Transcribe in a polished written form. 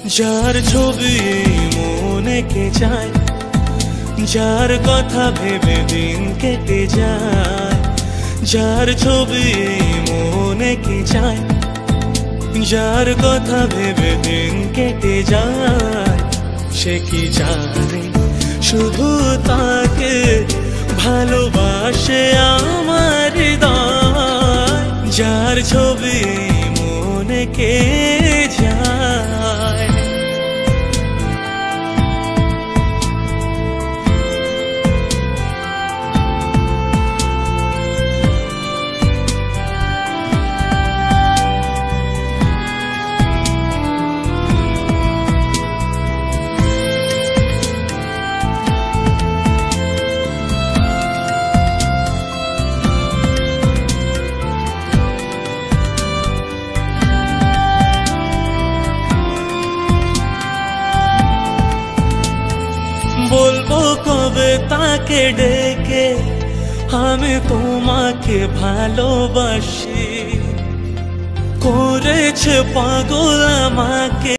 যার ছবি মনে কে যায়, যার কথা ভেবে দিন কেটে যায়। যার ছবি মনে কে যায়, যার কথা ভেবে দিন কেটে যায়। সে কি জানে শুধু তাকে ভালোবাসে আমার হৃদয়। যার ছবি মনে কে যায়। বলবো কবে তাকে ডেকে আমি তোমাকে ভালোবাসি। করেছে পাগল আমাকে।